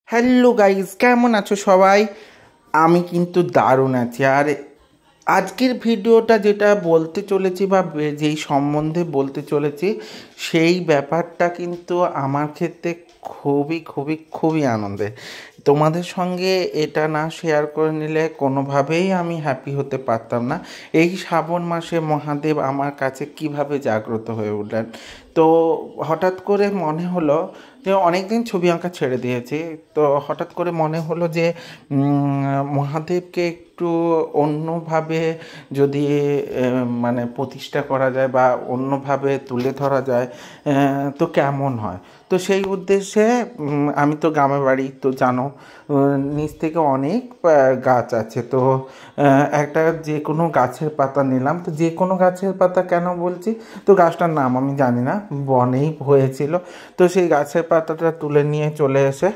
Hello guys, কেমন আছো সবাই? আমি কিন্তু দারুণ আছি। আর আজকের ভিডিওটা যেটা বলতে চলেছি বা যেই সম্বন্ধে বলতে চলেছি সেই ব্যাপারটা কিন্তু আমার ক্ষেত্রে খুবই খুবই খুবই আনন্দের। তোমাদের সঙ্গে এটা না শেয়ার করে নিলে কোনোভাবেই আমি হ্যাপি হতে পারতাম না। এই শ্রাবণ মাসে মহাদেব আমার কাছে কিভাবে জাগ্রত হয়ে উঠলেন। তো হঠাৎ করে মনে হলো যে অনেক দিন ছবি আঁকা ছেড়ে দিয়েছি। তো হঠাৎ করে মনে হলো যে মহাদেবকে একটু অন্যভাবে যদি মানে প্রতিষ্ঠা করা যায় বা অন্যভাবে তুলে ধরা যায় তো কেমন হয়। তো সেই উদ্দেশ্যে আমি তো গ্রামের বাড়ি, তো জানো নিচ থেকে অনেক গাছ আছে। তো একটা যে কোনো গাছের পাতা নিলাম। তো যে কোনো গাছের পাতা কেন বলছি, তো গাছটার নাম আমি জানি না, বনেই হয়েছিল। তো সেই গাছের পাতাটা তুলে নিয়ে চলে এসে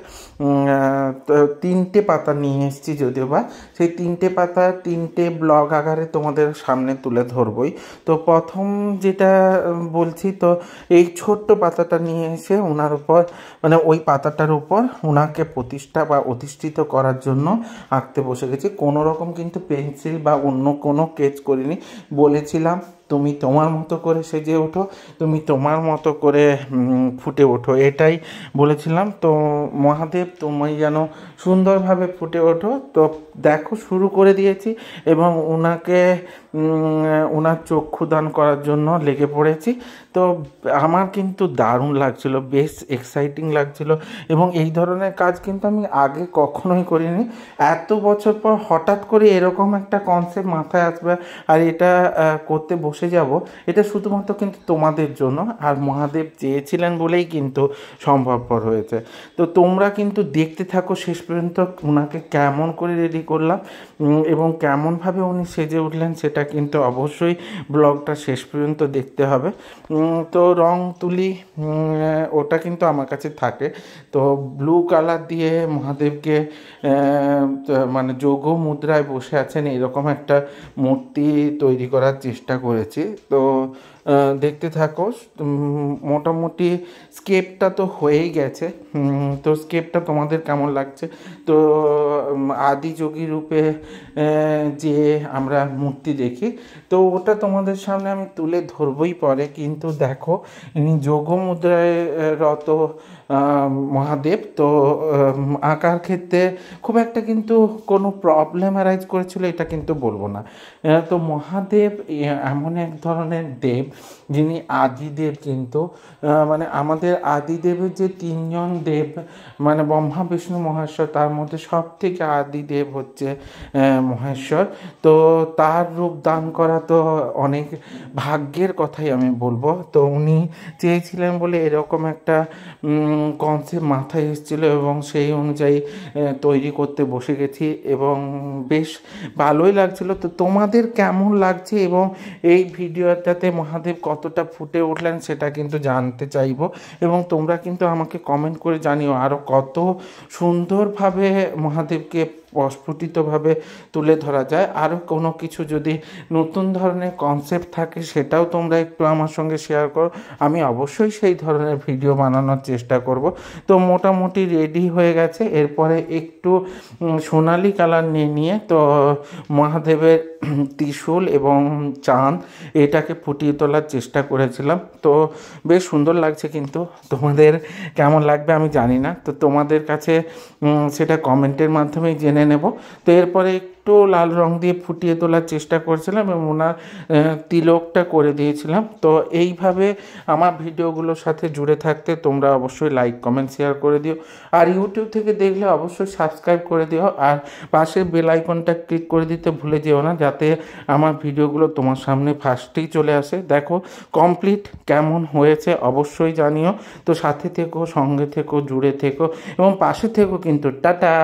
তো 3টে পাতা নিয়ে এসেছি, যদিও বা সেই 3টে পাতা 3টে ব্লগ আকারে তোমাদের সামনে তুলে ধরবই। তো প্রথম যেটা বলছি, তো এই ছোট্ট পাতাটা নিয়ে এসে ওনার উপর মানে ওই পাতাটার উপর ওনাকে প্রতিষ্ঠা বা অধিষ্ঠিত করার জন্য আঁকতে বসে গেছি। কোনো রকম কিন্তু পেন্সিল বা অন্য কোনো স্কেচ করিনি। বলেছিলাম তুমি তোমার মতো করে সেজে ওঠো, তুমি তোমার মতো করে ফুটে ওঠো, এটাই বলেছিলাম। তো মহাদেব তুমি যেন সুন্দরভাবে ফুটে ওঠো। তো দেখো শুরু করে দিয়েছি এবং ওনাকে ওনার চক্ষু দান করার জন্য লেগে পড়েছি। তো আমার কিন্তু দারুণ লাগছিল, বেশ এক্সাইটিং লাগছিল এবং এই ধরনের কাজ কিন্তু আমি আগে কখনোই করিনি। এত বছর পর হঠাৎ করে এরকম একটা কনসেপ্ট মাথায় আসবে আর এটা করতে বসে যাব, এটা শুধুমাত্র কিন্তু তোমাদের জন্য। আর মহাদেব চেয়েছিলেন বলেই কিন্তু সম্ভবপর হয়েছে। তো তোমরা কিন্তু দেখতে থাকো শেষ পর্যন্ত ওনাকে কেমন করে রেডি করলাম এবং কেমনভাবে উনি সেজে উঠলেন, সেটা কিন্তু অবশ্যই ব্লগটা শেষ পর্যন্ত দেখতে হবে। তো রং তুলি ওটা কিন্তু আমার কাছে থাকে। তো ব্লু কালার দিয়ে মহাদেবকে মানে যোগ মুদ্রায় বসে আছেন এরকম একটা মূর্তি তৈরি করার চেষ্টা করেছি। তো দেখতে থাকো। মোটামুটি স্কেপটা তো হয়েই গেছে। তো স্কেপটা তোমাদের কেমন লাগছে? তো আদিযোগী রূপে যে আমরা মূর্তি দেখি, তো ওটা তোমাদের সামনে আমি তুলে ধরবই পরে। কিন্তু দেখো ইনি যোগ মুদ্রায় রত মহাদেব। তো আঁকার ক্ষেত্রে খুব একটা কিন্তু কোনো প্রবলেম অ্যারাইজ করেছিল এটা কিন্তু বলবো না। তো মহাদেব এমন এক ধরনের দেব যিনি আদিদেব। কিন্তু মানে আমাদের আদিদেবের যে 3জন দেব মানে ব্রহ্মা বিষ্ণু মহেশ্বর, তার মধ্যে সব থেকে আদিদেব হচ্ছে মহেশ্বর। তো তার রূপ দান করা তো অনেক ভাগ্যের কথাই আমি বলবো। তো উনি চেয়েছিলেন বলে এরকম একটা কনসেপ্ট মাথায় এসেছিলো এবং সেই অনুযায়ী তৈরি করতে বসে গেছি এবং বেশ ভালোই লাগছিলো। তো তোমাদের কেমন লাগছে এবং এই ভিডিওটাতে মহাদেব কতটা ফুটে উঠলেন সেটা কিন্তু জানতে চাইবো এবং তোমরা কিন্তু আমাকে কমেন্ট করে জানিও আরও কত সুন্দরভাবে মহাদেবকে প্রস্ফুটিতভাবে তুলে ধরা যায়। আরও কোনো কিছু যদি নতুন ধরনের কনসেপ্ট থাকে সেটাও তোমরা একটু আমার সঙ্গে শেয়ার করো, আমি অবশ্যই সেই ধরনের ভিডিও বানানোর চেষ্টা করব। তো মোটামুটি রেডি হয়ে গেছে। এরপরে একটু সোনালি কালার নিয়ে তো মহাদেবের ত্রিশূল এবং চাঁদ এটাকে ফুটিয়ে তোলার চেষ্টা করেছিলাম। তো বেশ সুন্দর লাগছে, কিন্তু তোমাদের কেমন লাগবে আমি জানি না। তো তোমাদের কাছে সেটা কমেন্টের মাধ্যমেই জেনে নেব। তো এরপরে একটু লাল রং দিয়ে ফুটিয়ে তোলার চেষ্টা করছিলাম এবং ওনার তিলকটা করে দিয়েছিলাম। তো এইভাবে আমার ভিডিওগুলোর সাথে জুড়ে থাকতে তোমরা অবশ্যই লাইক কমেন্ট শেয়ার করে দিও। আর ইউটিউব থেকে দেখলে অবশ্যই সাবস্ক্রাইব করে দিও আর পাশের বেল আইকনটা ক্লিক করে দিতে ভুলে যেও না, যাতে আমার ভিডিওগুলো তোমার সামনে ফার্স্টেই চলে আসে। দেখো কমপ্লিট কেমন হয়েছে অবশ্যই জানিও। তো সাথে থেকো, সঙ্গে থেকো, জুড়ে থেকো এবং পাশে থেকো কিন্তু। টাটা।